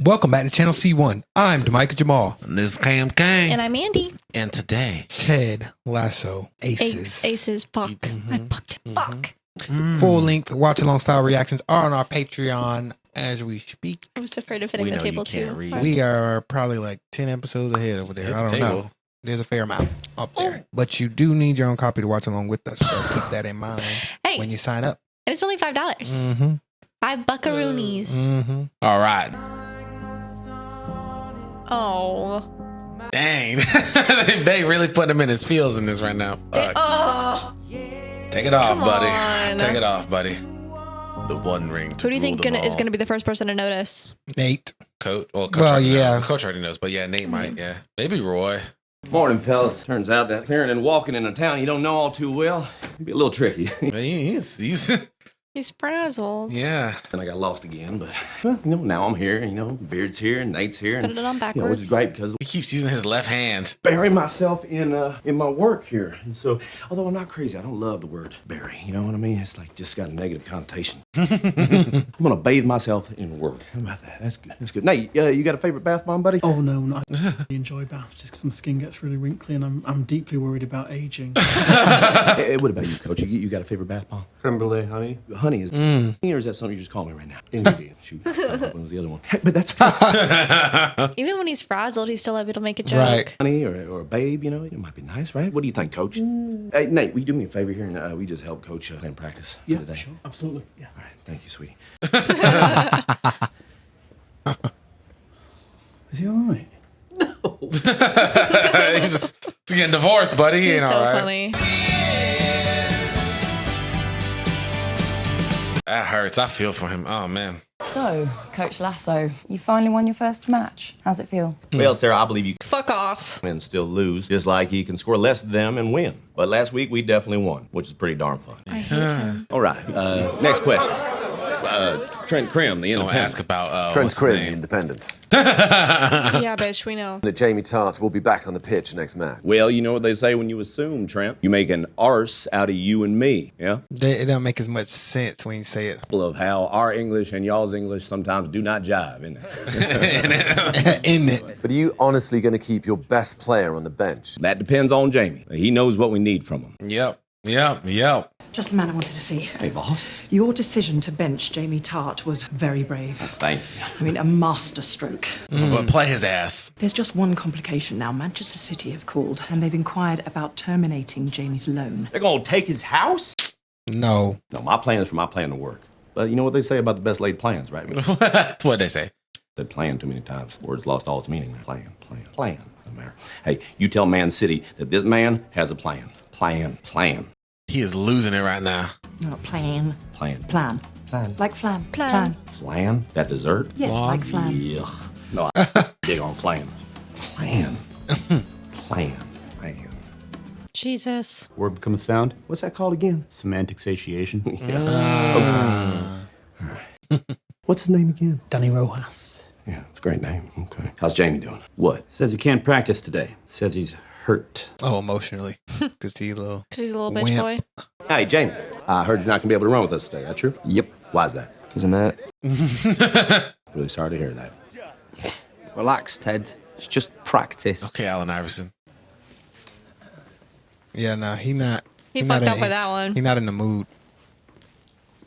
Welcome back to Channel C1. I'm Demica Jamaal. And this is Cam Kang. And I'm Andy. And today, Ted Lasso. Aces. Aces. Fuck. I fucked him. Fuck. Full length watch along style reactions are on our Patreon as we speak. I was afraid of hitting the table too. We are probably like 10 episodes ahead over there. I don't know. There's a fair amount up there. But you do need your own copy to watch along with us. So keep that in mind when you sign up. And it's only $5. Mm-hmm. $5 buckaroonies. Mm-hmm. All right. Oh. Dang. They really put him in his feels in this right now. Take it off, buddy. Take it off, buddy. The one ring. Who do you think is going to be the first person to notice? Nate. Coach yeah. Coach already knows, but yeah, Nate might. Yeah. Maybe Roy. Morning, fellas. Turns out that clearing and walking in a town you don't know all too well can be a little tricky. He's frazzled. Yeah. And I got lost again, but now I'm here. Beard's here and Nate's here. Put it on backwards. Which is great because he keeps using his left hand. Bury myself in my work here. And so, although I'm not crazy, I don't love the word bury. You know what I mean? It's like just got a negative connotation. I'm gonna bathe myself in work. How about that? That's good. That's good. Nate, you got a favorite bath bomb, buddy? Oh no, not. I really enjoy baths just because my skin gets really wrinkly and I'm deeply worried about aging. What about you, Coach? You got a favorite bath bomb? Creme brulee, honey. Honey is. Or is that something you just call me right now? Shoot. What was the other one? But that's even when he's frazzled, he's still able to make a joke. Right. Honey or babe, it might be nice, right? What do you think, Coach? Hey, Nate, will you do me a favor here and we just help Coach plan practice for today? Sure. Absolutely. Yeah. All right. Thank you, sweetie. Is he all right? No. He's getting divorced, buddy. He ain't so all right. Funny. That hurts. I feel for him. Oh, man. So, Coach Lasso, you finally won your first match. How's it feel? Well, Sarah, I believe you can Fuck off. and still lose, just like you can score less than them and win. But last week, we definitely won, which is pretty darn fun. I hate him. All right. Next question. Trent Krim, the Don't Independent. ask about Trent what's his Krim, name? Independent. Yeah, bitch, we know. That Jamie Tart will be back on the pitch next match. Well, you know what they say when you assume, Trent? You make an arse out of you and me, yeah? It don't make as much sense when you say it. Of how our English and y'all's English sometimes do not jive, isn't it? Isn't it? But are you honestly going to keep your best player on the bench? That depends on Jamie. He knows what we need from him. Yep. Just the man I wanted to see. Hey, boss. Your decision to bench Jamie Tart was very brave. Thank you. I mean, a master stroke. But play his ass. There's just one complication now. Manchester City have called, and they've inquired about terminating Jamie's loan. They're gonna take his house? No. No, my plan is for my plan to work. But you know what they say about the best laid plans, right? That's what they say. They plan too many times. Words lost all its meaning. Plan. Doesn't matter. Hey, you tell Man City that this man has a plan. Plan. He is losing it right now. No, plan. Plan. Like flan. Plan. Flan? That dessert? Yes, like flan. Yuck. No, I big on flan. Plan. Jesus. Word become a sound? What's that called again? Semantic satiation. What's his name again? Danny Rojas. Yeah, it's a great name. Okay. How's Jamie doing? What? Says he can't practice today. Says he's hurt. Oh, emotionally. Because he's a little bitch boy. Hey, Jamie. I heard you're not going to be able to run with us today. That true? Yep. Why is that? Because I'm hurt. Really sorry to hear that. Relax, Ted. It's just practice. Okay, Allen Iverson. Yeah, no, he not. He fucked up with that one. He's not in the mood.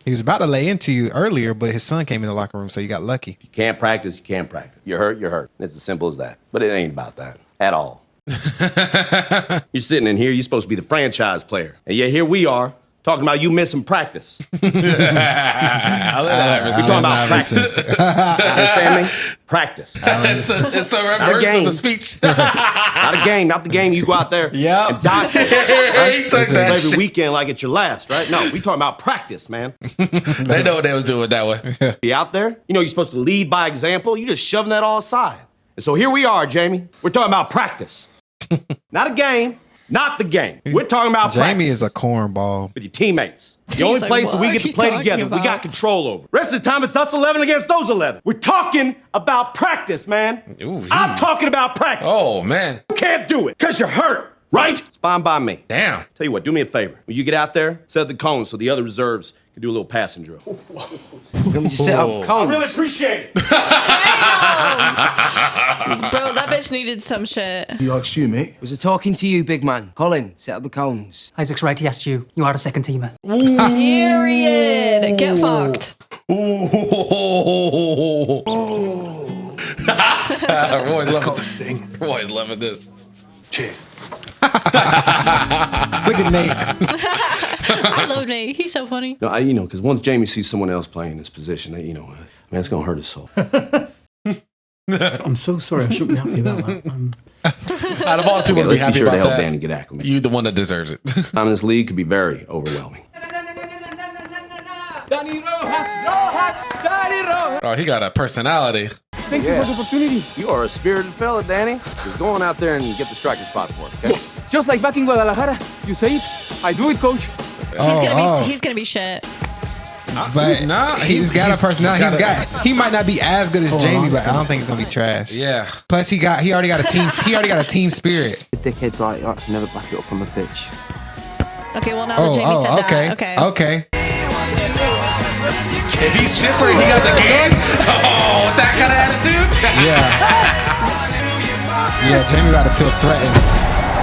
He was about to lay into you earlier, but his son came in the locker room, so you got lucky. If you can't practice, you can't practice. You're hurt. It's as simple as that. But it ain't about that at all. You're sitting in here, you're supposed to be the franchise player. And yet here we are, talking about you missing practice. Allen Iverson. We're talking about practice. Understand me? Practice. It's the reverse of the speech. Not the game. You go out there and die for it. Every weekend like it's your last, right? No, we talking about practice, man. They know what they was doing that way. Be out there. You're supposed to lead by example. You're just shoving that all aside. And so here we are, Jamie. We're talking about practice. Not a game. Not the game. We're talking about practice. Jamie is a cornball. With your teammates. The only place that we get to play together, we got control over. Rest of the time, it's us 11 against those 11. We're talking about practice, man. I'm talking about practice. Oh, man. You can't do it because you're hurt, right? It's fine by me. Damn. Tell you what, do me a favor. When you get out there, set the cones so the other reserves can do a little passing drill. You want me to set up cones? I really appreciate it. needed some shit. You asked you, mate. Was it talking to you, big man? Colin, set up the cones. Isaac's right, he asked you. You are a second teamer. Period. Get fucked. Roy's loving sting. Roy's loving this. Cheers. Look at Nate. I love Nate. He's so funny. No, because once Jamie sees someone else playing this position, man, it's gonna hurt his soul. I'm so sorry. I shouldn't be happy about that. Out of all the people to be happy sure about to help that, Danny get acclimated. you the one that deserves it. Time in this league could be very overwhelming. Oh, he got a personality. Thank you for the opportunity. You are a spirited fella, Danny. Just go on out there and get the striking spot for us, okay? Yes, just like back in Guadalajara. You say it, I do it, coach. He's gonna be shit. But he's got a personality. He might not be as good as Jamie, but I don't think it's gonna be trash. Yeah. Plus, he already got a team. He already got a team spirit. Dickheads like that can never back it up on the pitch. Okay, well now that Jamie said that, okay. If he's chipper and he got the game, with that kind of attitude. Yeah, Jamie about to feel threatened.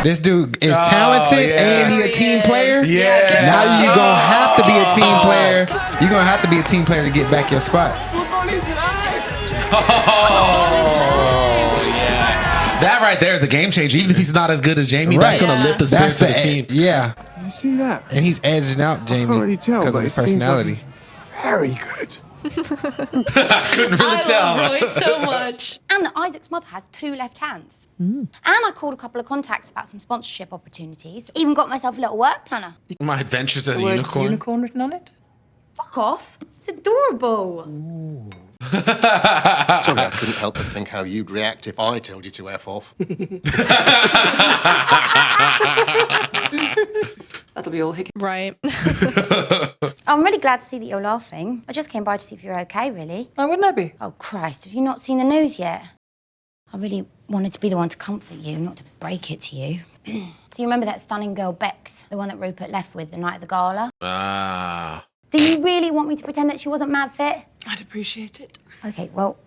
This dude is talented and he a team player. Yeah. Now you're gonna have to be a team player. You're gonna have to be a team player to get back your spot. That right there is a game changer. Even if he's not as good as Jamie, that's gonna lift the spirits of the team. Yeah. Did you see that? And he's edging out Jamie because of his personality. Very good. I couldn't really tell. I love Roy so much. And that Isaac's mother has 2 left hands. And I called a couple of contacts about some sponsorship opportunities. Even got myself a little work planner. My adventures as a Word unicorn. unicorn written on it? Fuck off. It's adorable. Sorry, I couldn't help but think how you'd react if I told you to F off. That'll be all hickey. Right. I'm really glad to see that you're laughing. I just came by to see if you're okay, really. Why wouldn't I be? Oh, Christ, have you not seen the news yet? I really wanted to be the one to comfort you, not to break it to you. So you remember that stunning girl, Bex, the one that Rupert left with the night of the gala? Do you really want me to pretend that she wasn't mad fit? I'd appreciate it. Okay, well,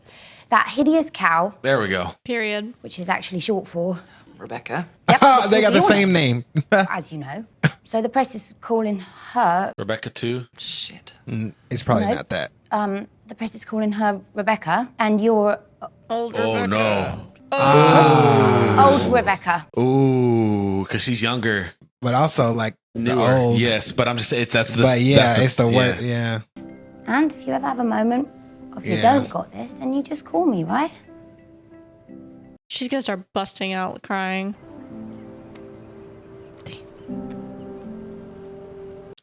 that hideous cow, There we go. Period. which is actually short for... Rebecca. Yep, They got the same name. as you know. So the press is calling her... Rebecca too. Shit. It's probably No. not that. The press is calling her Rebecca, and you're Old Oh Rebecca. no. old Rebecca. Ooh, because she's younger. But also like the old. Yes, but I'm just saying But yeah, it's the word. Yeah. And if you ever have a moment, or if you Yeah. don't got this, then you just call me, right? She's gonna start busting out crying.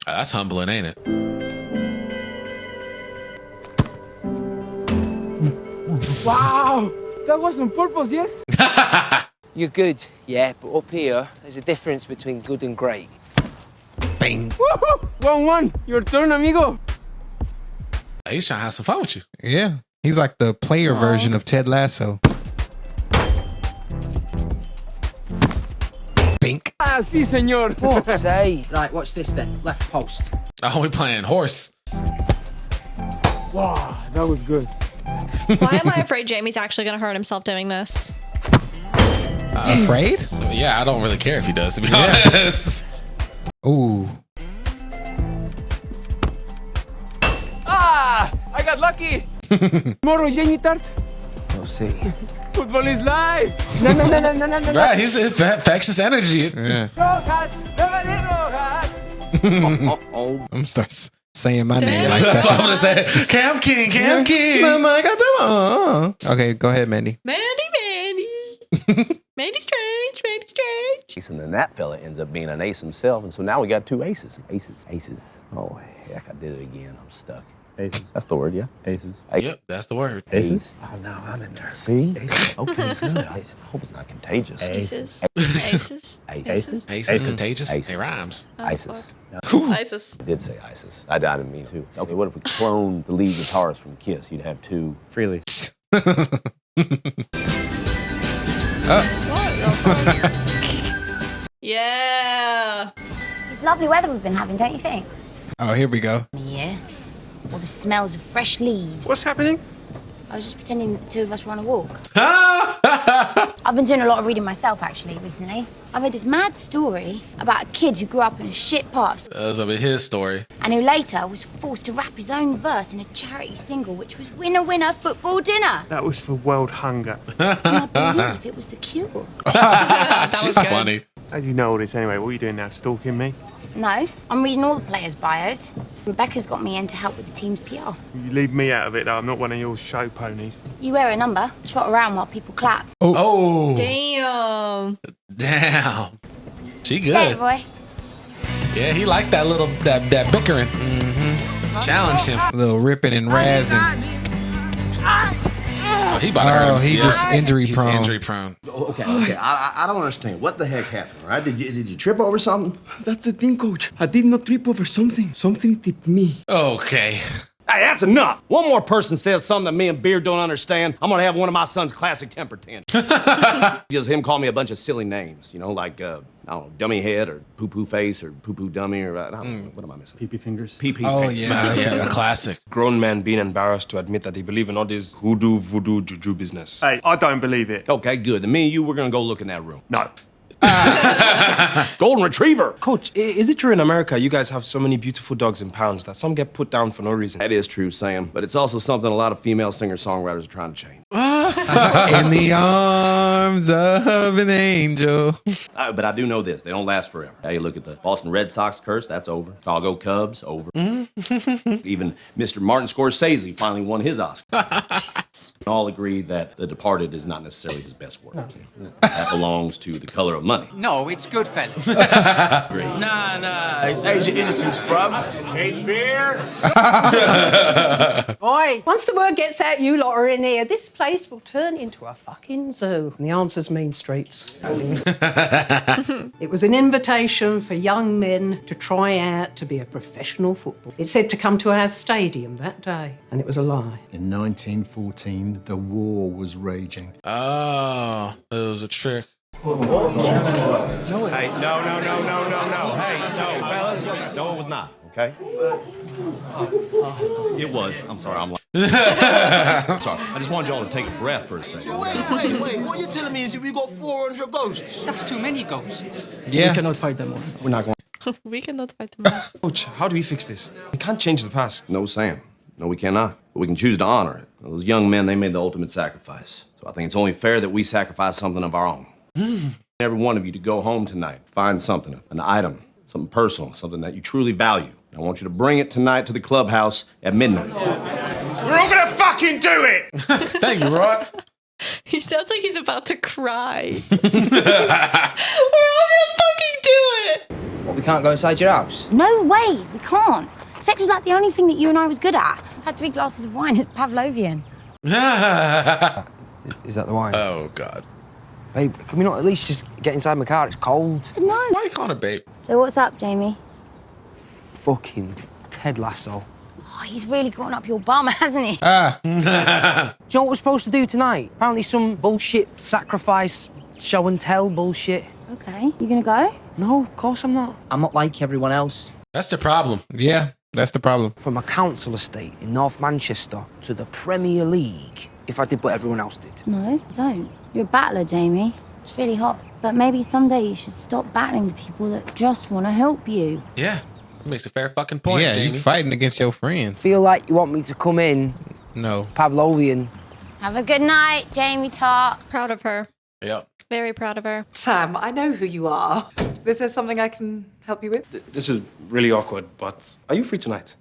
That's humbling, ain't it? Wow, that was on purpose, yes? You're good, yeah, but up here, there's a difference between good and great. Bing. Woohoo! 1-1, your turn, amigo. He's trying to have some fun with you. Yeah. He's like the player version of Ted Lasso. Bink. Ah, si, senor. Say. Right, watch this then. Left post. Oh, we playing horse. Wow, that was good. Why am I afraid Jamie's actually gonna hurt himself doing this? Afraid? Yeah, I don't really care if he does, to be honest. Ooh. Ah, I got lucky. Tomorrow, Jamie Tart. We'll see. Football is life. No. Right, he's infectious energy. Yeah. Rojas, I'm start saying my name like That's what that. I'm gonna say. Cam King. Mama, I got them on. Okay, go ahead, Mandy. Mandy. Mandy Strange. And then that fella ends up being an ace himself, and so now we got 2 aces. Aces. Oh, heck, I did it again. I'm stuck. Aces. That's the word, yeah? Aces. Yep, that's the word. Aces? Oh, now I'm in there. See? Aces. Okay, good. I hope it's not contagious. Aces. Aces contagious. Aces. They rhymes. ISIS. ISIS. I did say ISIS. I didn't mean to. Okay, what if we cloned the lead guitarist from Kiss? You'd have 2 freely. Yeah. It's lovely weather we've been having, don't you think? Oh, here we go. Yeah. All the smells of fresh leaves. What's happening? I was just pretending that the 2 of us were on a walk. I I've been doing a lot of reading myself, actually, recently. I read this mad story about a kid who grew up in a shit part of... That was his story. And who later was forced to rap his own verse in a charity single, which was Winner, Winner, Football Dinner. That was for World Hunger. And I believe it was the cure. She's funny. How do you know all this anyway? What are you doing now, stalking me? No, I'm reading all the players' bios. Rebecca's got me in to help with the team's PR. You leave me out of it, though. I'm not one of your show ponies. You wear a number, trot around while people clap. Oh. Damn. Damn. She good. Hey, boy. Yeah, he liked that little that bickering. Challenge him. A little ripping and razzing. Oh, he about to hurt him. He just injury He's prone. injury prone. Okay. I don't understand. What the heck happened, right? Did you trip over something? That's the thing, Coach. I did not trip over something. Something tipped me. Okay. Hey, that's enough. One more person says something that me and Beard don't understand, I'm gonna have one of my son's classic temper tantrums. Just him call me a bunch of silly names, you know, like, I don't know, dummy head or poo-poo face or poo-poo dummy or, I don't know, what am I missing? Pee-pee fingers. Pee-pee Oh, face. yeah. A classic. Grown men being embarrassed to admit that they believe in all this hoodoo, voodoo, juju business. Hey, I don't believe it. Okay, good. Then me and you, we're gonna go look in that room. No. Golden Retriever. Coach, is it true in America you guys have so many beautiful dogs in pounds that some get put down for no reason? That is true, Sam, but it's also something a lot of female singer-songwriters are trying to change. In the arms of an angel. But I do know this. They don't last forever. Now you look at the Boston Red Sox curse, that's over. Chicago Cubs, over. Even Mr. Martin Scorsese finally won his Oscar. All agree that The Departed is not necessarily his best work. That belongs to The Color of Money. No, it's Goodfellas. Nah, it's Age of Innocence, bruv. Cape Fear. Boy, once the word gets out you lot are in here, this place will turn into a fucking zoo. And the answer's Mean Streets. It was an invitation for young men to try out to be a professional footballer. It said to come to our stadium that day, and it was a lie. In 1914, the war was raging. Oh, it was a trick. Hey, no. Hey, no, fellas. No, it was not, okay? It was. I'm sorry, I'm sorry. I just wanted y'all to take a breath for a second. Wait. What you're telling me is that we got 400 ghosts? That's too many ghosts. Yeah. We cannot fight them all. We're not going. We cannot fight them all. Coach, how do we fix this? We can't change the past. No, Sam. No, we cannot. But we can choose to honor it. Those young men, they made the ultimate sacrifice. So I think it's only fair that we sacrifice something of our own. Every one of you to go home tonight, find something, an item, something personal, something that you truly value. I want you to bring it tonight to the clubhouse at midnight. We're all gonna fucking do it! Thank you, Rod. He sounds like he's about to cry. We're all gonna fucking do it. What, we can't go inside your house? No way, we can't. Sex was like the only thing that you and I was good at. I've had 3 glasses of wine, it's Pavlovian. Is that the wine? Oh, God. Babe, can we not at least just get inside my car? It's cold. No. Why you calling her babe? So what's up, Jamie? Fucking Ted Lasso. Oh, he's really gotten up your bum, hasn't he? Do you know what we're supposed to do tonight? Apparently some bullshit sacrifice, show and tell bullshit. Okay, you gonna go? No, of course I'm not. I'm not like everyone else. That's the problem. Yeah, that's the problem. From a council estate in North Manchester to the Premier League, if I did what everyone else did. No, don't. You're a battler, Jamie. It's really hot. But maybe someday you should stop battling the people that just want to help you. Yeah, makes a fair fucking point, Yeah, Jamie. you fighting against your friends. Feel like you want me to come in? No. Pavlovian. Have a good night, Jamie Tart. Proud of her. Yep. Very proud of her. Sam, I know who you are. Is there something I can help you with? This is really awkward, but are you free tonight?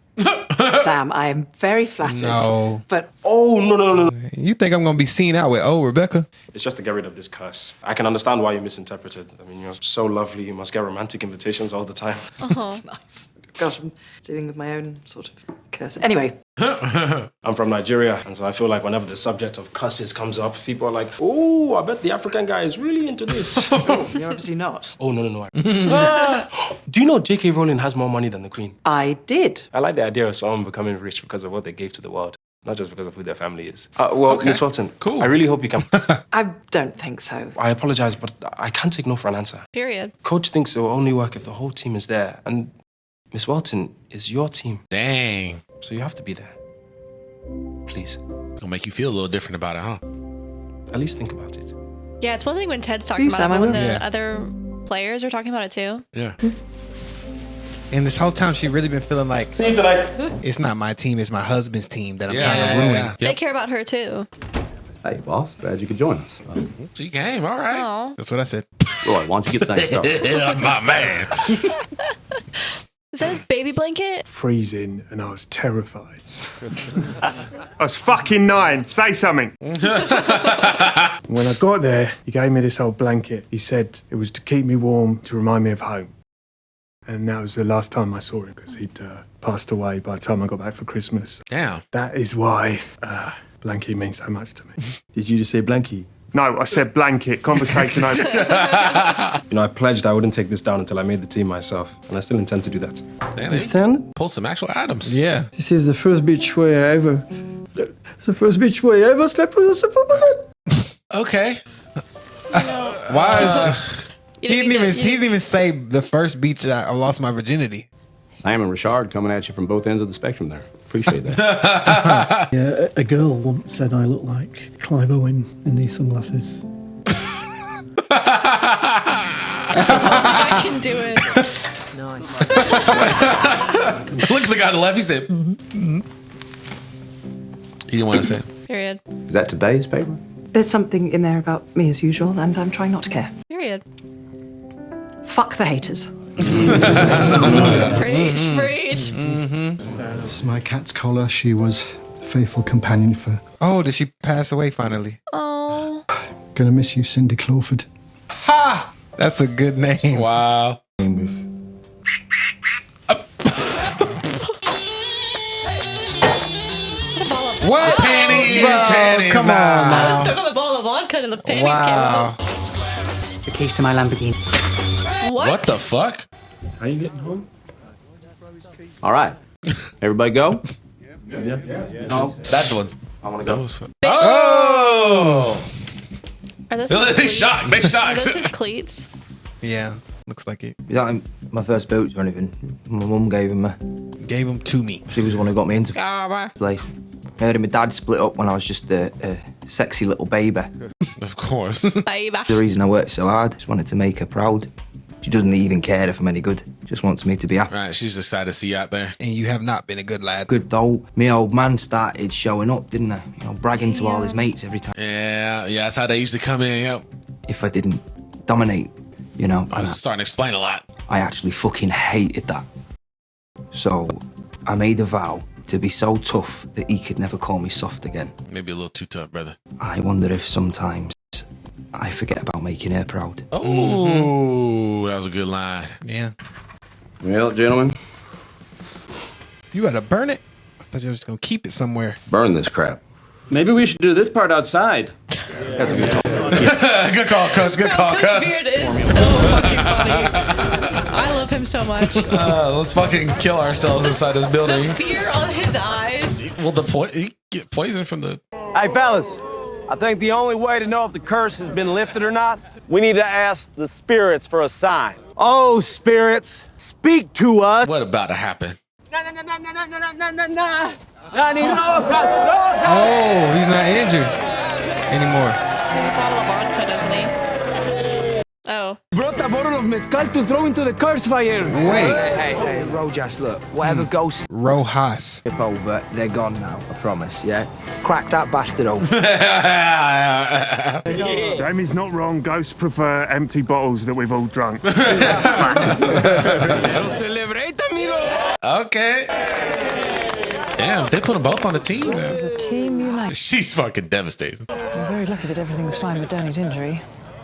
Sam, I am very flattered. No. But Oh, no. You think I'm gonna be seen out with Rebecca? It's just to get rid of this curse. I can understand why you misinterpreted. I mean, you're so lovely. You must get romantic invitations all the time. that's nice. Gosh, I'm dealing with my own sort of curse. Anyway. I'm from Nigeria, and so I feel like whenever the subject of curses comes up, people are like, oh, I bet the African guy is really into this. You're obviously not. Oh, no. Do you know J.K. Rowling has more money than the Queen? I did. I like the idea of someone becoming rich because of what they gave to the world, not just because of who their family is. Well, Miss Welton, cool. I really hope you can. I don't think so. I apologize, but I can't take no for an answer. Period. Coach thinks it will only work if the whole team is there, and Miss Welton is your team. Dang. So you have to be there. Please. Gonna make you feel a little different about it, huh? At least think about it. Yeah, it's one thing when Ted's talking about it, but when the other players are talking about it too. Yeah. And this whole time, she really been feeling like, see you tonight. It's not my team, it's my husband's team that I'm trying to ruin. Yeah. They care about her too. Hey, boss. Glad you could join us. She came. All right. Aw. That's what I said. Roy, why don't you get things started? My man. Is that his baby blanket? Freezing, and I was terrified. I was fucking 9. Say something. When I got there, he gave me this old blanket. He said it was to keep me warm, to remind me of home. And that was the last time I saw him, because he'd passed away by the time I got back for Christmas. Damn. That is why Blanky means so much to me. Did you just say Blanky? No, I said blanket. Conversation over. You know, I pledged I wouldn't take this down until I made the team myself, and I still intend to do that. Damn, Listen, pull some actual items. Yeah. this is the first beach where I ever. The first beach where I ever slept with a Superman. Okay. Why is he didn't even say the first beach that I lost my virginity. Sam and Richard coming at you from both ends of the spectrum there. Appreciate that. Yeah, a girl once said I look like Clive Owen in these sunglasses. I can do it. Nice. Look at the guy on the left. He said, He didn't want to say it. Period. Is that today's paper? There's something in there about me as usual, and I'm trying not to care. Period. Fuck the haters. Preach, preach. This is my cat's collar. She was a faithful companion for. Oh, did she pass away finally? Oh. Gonna miss you, Cindy Clawford. Ha! That's a good name. Wow. What? Panties, Bro, panties. come on I now. was stuck on the ball of vodka and the panties Wow. came The keys to my Lamborghini. out. What the fuck? How you getting home? All right. Everybody go? No. That one's. I want to go. Oh! Are those They his cleats? shocked. They shocked. Are those his cleats? Yeah, looks like it. These aren't my first boots or anything. My mum gave them me. Gave them to me. She was the one who got me into Ah, place. Her and my dad split up when I was just a sexy little baby. Of course. baby. The reason I worked so hard, just wanted to make her proud. She doesn't even care if I'm any good. Just wants me to be happy. Right, she's excited to see you out there. And you have not been a good lad. Good though. Me old man started showing up, didn't I? You know, bragging to all his mates every time. Yeah, that's how they usually come in. Yep. If I didn't dominate, you know. I was starting to explain a lot. I actually fucking hated that. So I made a vow to be so tough that he could never call me soft again. Maybe a little too tough, brother. I wonder if sometimes I forget about making her proud. Oh, that was a good line. Yeah. Well, gentlemen, You gotta burn it? I thought you were just gonna keep it somewhere. burn this crap. Maybe we should do this part outside. That's a good call. Good call, Coach. Good call, Coach Coach. Beard is so fucking funny. I love him so much. Let's fucking kill ourselves inside this building. The fear on his eyes. Well, he get poisoned from the. Hey, fellas, I think the only way to know if the curse has been lifted or not, we need to ask the spirits for a sign. Oh, spirits, speak to us. What about to happen? Oh, he's not injured anymore. There's a bottle of vodka, doesn't he? Oh. Brought a bottle of mezcal to throw into the curse fire. Wait. Hey, Rojas, look. Whatever ghosts Rojas. tip over, they're gone now, I promise, yeah? Crack that bastard open. Jamie's not wrong. Ghosts prefer empty bottles that we've all drunk. Celebrate, amigo! Okay. Damn, if they put them both on the team. As a team unite. She's fucking devastated. We're very lucky that everything was fine with Danny's injury.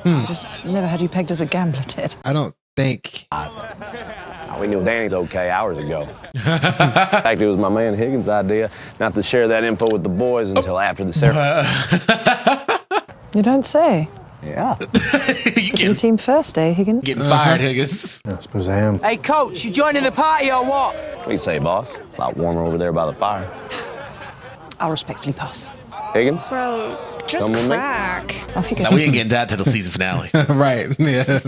I just never had you pegged as a gambler, Ted. I don't think. We knew Danny's okay hours ago. In fact, it was my man Higgins' idea not to share that info with the boys until after the ceremony. You don't say. Yeah. Your team first, eh, Higgins? Getting fired, Higgins. I suppose I am. Hey, coach, you joining the party or what? What do you say, boss? A lot warmer over there by the fire. I'll respectfully pass. Higgins? Bro, just Come with me. crack. Off you go. Now, we ain't getting that to the season finale. Right. Yeah.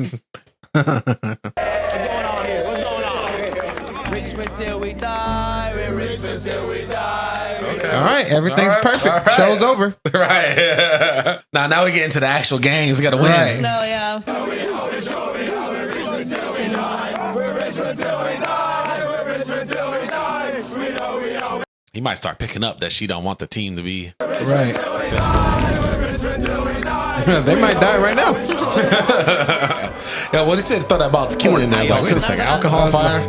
till we die. We're rich till we die. Okay. All right, everything's perfect. All right. Show's over. Right. Now we get into the actual games. We got to win. Right. No, yeah. He might start picking up that she don't want the team to be Right. successful. They might die right now. Yeah, what he said, thought about tequila in there. I was like, wait a second, alcohol fire.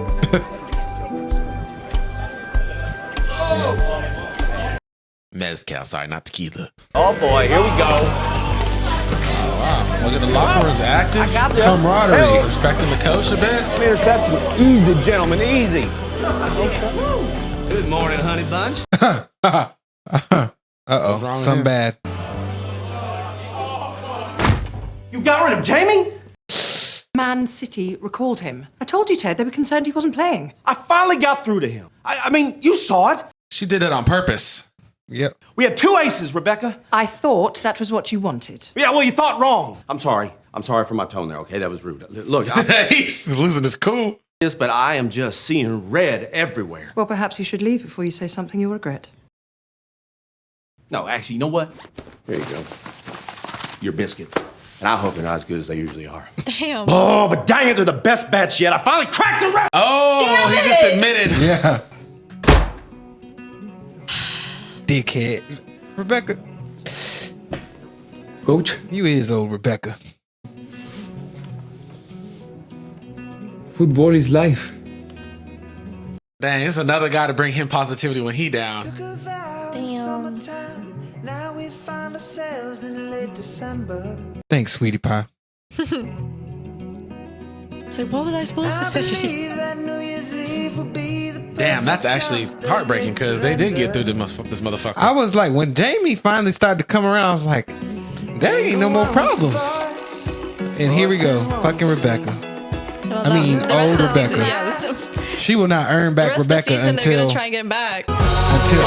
Mezcal, sorry, not tequila. Oh boy, here we go. Wow, look at the locker room's active. I got ya. Camaraderie. Hey. Respecting the coach a bit. Interception. Easy, gentlemen, easy. Good morning, honey bunch. Uh-oh, something bad. You got rid of Jamie? Man City recalled him. I told you, Ted, they were concerned he wasn't playing. I finally got through to him. I mean, you saw it. She did it on purpose. Yep. We had 2 aces, Rebecca. I thought that was what you wanted. Yeah, well, you thought wrong. I'm sorry. I'm sorry for my tone there, okay? That was rude. Look, he's losing his cool. Yes, but I am just seeing red everywhere. Well, perhaps you should leave before you say something you'll regret. No, actually, you know what? Here you go. Your biscuits. And I hope they're not as good as they usually are. Damn. Oh, but dang it, they're the best batch yet. I finally cracked the rap. Oh, Damn he it. just admitted. Yeah. Dickhead. Rebecca. Coach, You is old Rebecca. football is life. Dang, it's another guy to bring him positivity when he down. Damn. Thanks, sweetie pie. So what was I supposed to say? Damn, that's actually heartbreaking because they did get through this motherfucker. I was like, when Jamie finally started to come around, I was like, there ain't no more problems. And here we go, fucking Rebecca. Well, I mean, the rest old of the Rebecca. season, yeah, She will not earn the back rest Rebecca of the season, they're until gonna try and get him back.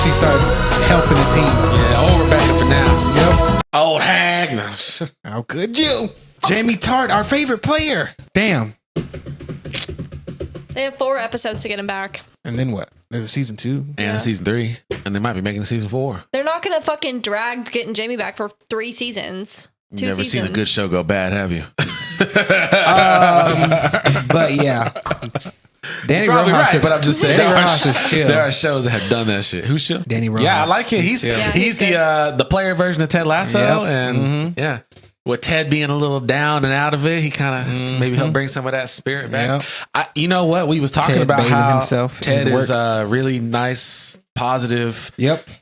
she starts helping the team. Yeah, old Rebecca for now. Yep. Old hag. No. How could you? Jamie Tart, our favorite player. Damn. They have 4 episodes to get him back. And then what? There's a season 2. And season 3. And they might be making a season 4. They're not gonna fucking drag getting Jamie back for 3 seasons. 2 Never seasons. seen a good show go bad, have you? But yeah. Danny Probably Rojas right, is, but I'm just saying Danny there Rojas is chill. There are shows that have done that shit. Who's chill? Danny Rojas. Yeah, I like him. He's chill. Yeah, he's he's the player version of Ted Lasso, Yep. and yeah, with Ted being a little down and out of it, he kind of maybe helped bring some of that spirit back. Yep. You know what? We was talking Ted about bathing how himself in Ted his is a really nice, positive,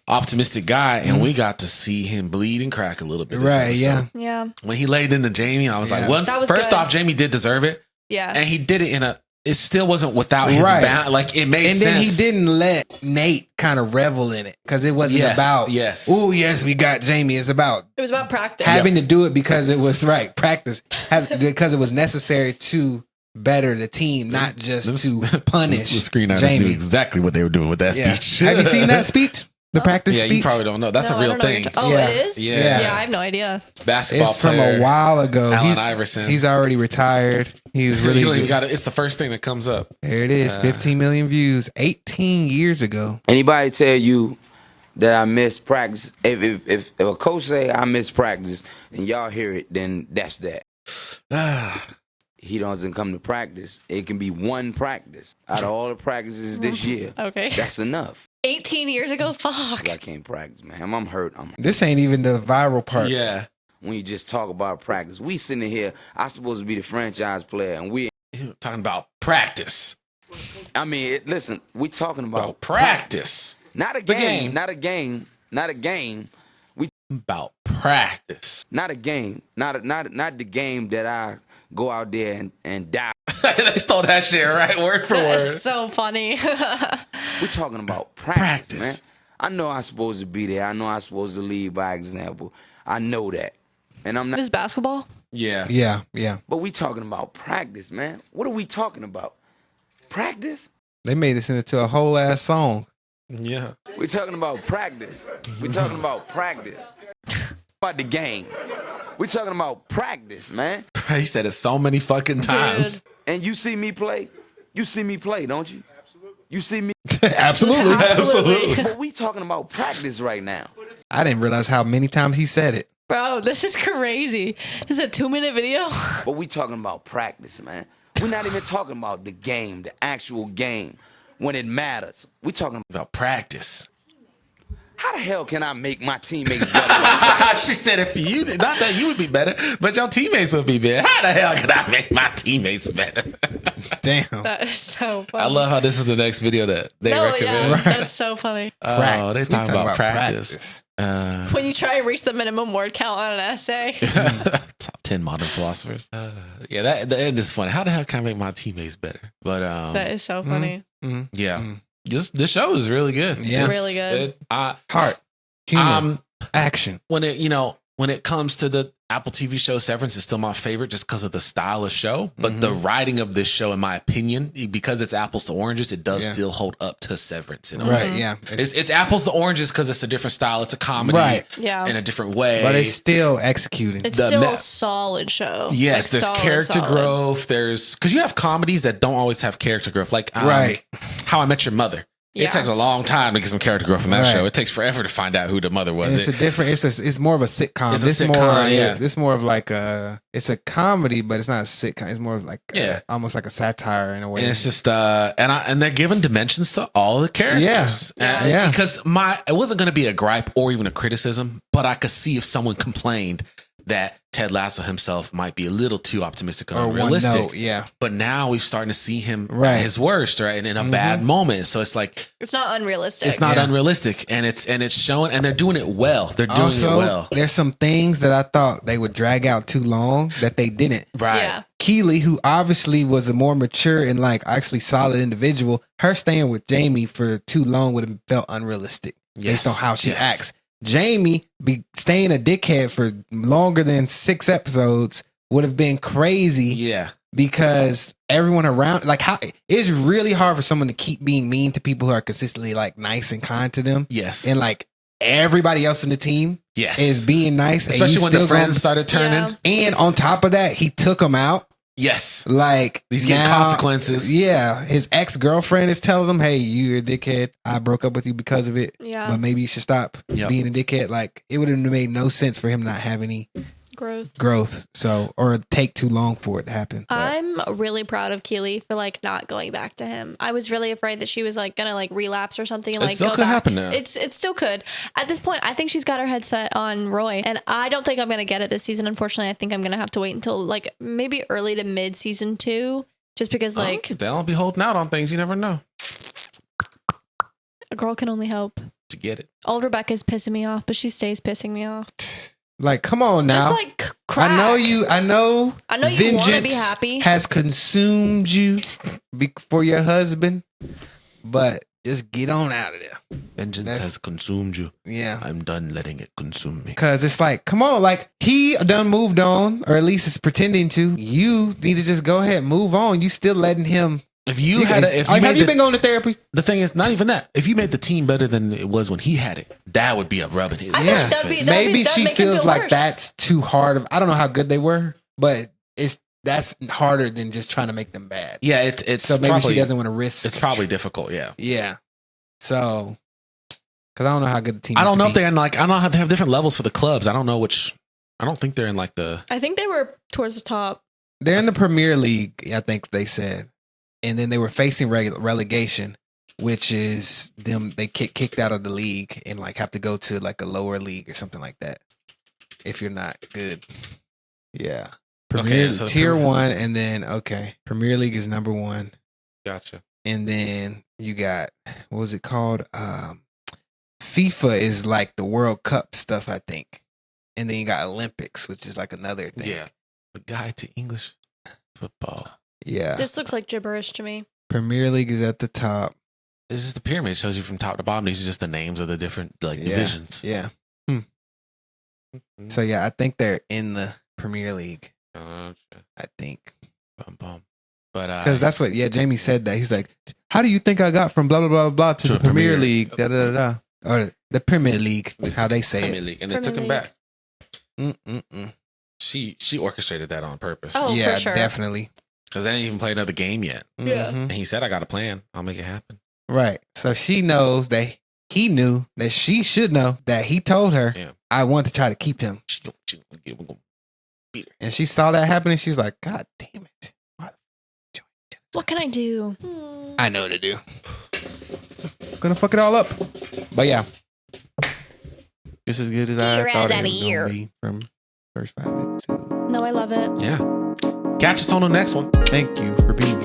optimistic guy, and we got to see him bleed and crack a little bit. This Right, episode. Yeah. When he laid into Jamie, I was like, well, That was first good. off, Jamie did deserve it. Yeah. And he did it in a. It still wasn't without his bound. Like it made sense. And then he didn't let Nate kind of revel in it because it wasn't about. Yes. Oh yes, we got Jamie. It's about It was about practice. having to do it because it was practice because it was necessary to better the team, not just to punish The screenwriters Jamie. knew exactly what they were doing with that Yeah. speech. Have you seen that speech? The practice Yeah, speech? you probably don't know. That's No, a I real don't know what thing. you're Oh, Yeah. it is? Yeah. Yeah, I have no idea. Basketball It's from player, a while ago. Allen Iverson. He's already retired. He was really You don't even good. got it. It's the first thing that comes up. There it is. 15 million views. 18 years ago. Anybody tell you that I miss practice? If a coach say I miss practice and y'all hear it, then that's that. He doesn't come to practice. It can be one practice out of all the practices this year. Okay. That's enough. 18 years ago? Fuck. I can't practice, man. I'm hurt. This ain't even the viral part. Yeah. When you just talk about practice, we sitting here. I supposed to be the franchise player, and we talking about practice. I mean, listen, we talking about practice. Not a The game. game. Not a game. Not a game. We about practice. Not a game. Not the game that I go out there and die. They stole that shit right, word for That word. is so funny. We're talking about practice, man. I know I'm supposed to be there. I know I'm supposed to lead by example. I know that. And I'm not. Is basketball? Yeah. Yeah. But we talking about practice, man. What are we talking about? Practice? They made this into a whole ass song. Yeah. We're talking about practice. We're talking about practice. About the game. We're talking about practice, man. He said it so many fucking times. And you see me play? You see me play, don't you? Absolutely. You see me? Absolutely. But we talking about practice right now. I didn't realize how many times he said it. Bro, this is crazy. This is a 2-minute video. But we talking about practice, man. We're not even talking about the game, the actual game, when it matters. We talking about practice. How the hell can I make my teammates better? She said if you, not that you would be better, but your teammates would be better. How the hell can I make my teammates better? Damn. That is so funny. I love how this is the next video that they recommend. Yeah, that's so funny. Oh, they talking about practice. When you try to reach the minimum word count on an essay. Top 10 modern philosophers. Yeah, the end is funny. How the hell can I make my teammates better? But that is so funny. Yeah. This show is really good. Yeah, it's really good. Heart, humor, action. When it comes to the Apple TV show, Severance is still my favorite just because of the style of show. But the writing of this show, in my opinion, because it's apples to oranges, it does still hold up to Severance. You know? Right? Yeah, it's apples to oranges because it's a different style. It's a comedy, in a different way, but it's still executing. It's still a solid show. Yes, there's character growth. There's because you have comedies that don't always have character growth, like How I Met Your Mother. Yeah. It takes a long time to get some character growth from that show. It takes forever to find out who the mother was. And it's more of a sitcom. It's a sitcom, This more of like it's a comedy, but it's not a sitcom. It's more of like almost like a satire in a way. And it's just and they're giving dimensions to all the characters. Because it wasn't going to be a gripe or even a criticism, but I could see if someone complained that Ted Lasso himself might be a little too optimistic or unrealistic. But now we're starting to see him at his worst, right? And in a bad moment. So it's like it's not unrealistic. It's not unrealistic. And it's showing, and they're doing it well. They're doing it well. There's some things that I thought they would drag out too long that they didn't. Right. Yeah. Keely, who obviously was a more mature and like actually solid individual, her staying with Jamie for too long would have felt unrealistic based on how she acts. Jamie be staying a dickhead for longer than 6 episodes would have been crazy. Yeah. Because everyone around, like, how it's really hard for someone to keep being mean to people who are consistently like nice and kind to them. Yes. And like everybody else in the team is being nice. Especially when the friends started turning. And on top of that, he took them out. Yes. Like he's getting consequences. Yeah. His ex-girlfriend is telling him, hey, you're a dickhead. I broke up with you because of it. Yeah. But maybe you should stop being a dickhead. Like it would have made no sense for him not have any growth. So, or take too long for it to happen. But I'm really proud of Keely for like not going back to him. I was really afraid that she was like gonna like relapse or something and like still go could back. happen now. It still could. At this point, I think she's got her head set on Roy, and I don't think I'm gonna get it this season. Unfortunately, I think I'm gonna have to wait until like maybe early to mid season 2, just because like they'll be holding out on things. You never know. A girl can only hope to get it. Old Rebecca's pissing me off, but she stays pissing me off. Like, come on now. Just like crack. I know you want to be happy. Has consumed you for your husband, but just get on out of there. Vengeance has consumed you. Yeah. I'm done letting it consume me. Because it's like, come on, like he done moved on, or at least is pretending to. You need to just go ahead and move on. You still letting him. Have you been going to therapy? The thing is, not even that. If you made the team better than it was when he had it, that would be a rubbing his. Maybe she feels like that's too hard. I don't know how good they were, but that's harder than just trying to make them bad. Yeah, it's so maybe she doesn't want to risk. It's probably difficult. Yeah. Yeah. So, because I don't know how good the team. I don't know if they're in like. I don't know how they have different levels for the clubs. I don't know which. I don't think they're in like the. I think they were towards the top. They're in the Premier League. I think they said. And then they were facing relegation, which is them. They kicked out of the league and like have to go to like a lower league or something like that. If you're not good, yeah. Premier so Tier 1, and then Premier League is number 1. Gotcha. And then you got what was it called? FIFA is like the World Cup stuff, I think. And then you got Olympics, which is like another thing. Yeah, the guide to English football. Yeah. This looks like gibberish to me. Premier League is at the top. It's just the pyramid. It shows you from top to bottom. These are just the names of the different divisions. Yeah. So yeah, I think they're in the Premier League. I think. But because that's what Jamie said that. He's like, how do you think I got from blah blah blah blah to the Premier League? Da da da. Or the Premier League, how they say Premier it. League. And they took him back. She orchestrated that on purpose. Oh, yeah, for sure. Definitely. Because they didn't even play another game yet. Yeah. And he said, I got a plan. I'll make it happen. Right. So she knows that he knew that she should know that he told her, I want to try to keep him. And she saw that happen and she's like, God damn it. What can I do? I know what to do. Gonna fuck it all up. But yeah. Just as good as I thought it was gonna be from first 5 minutes. No, I love it. Yeah. Catch us on the next one. Thank you for being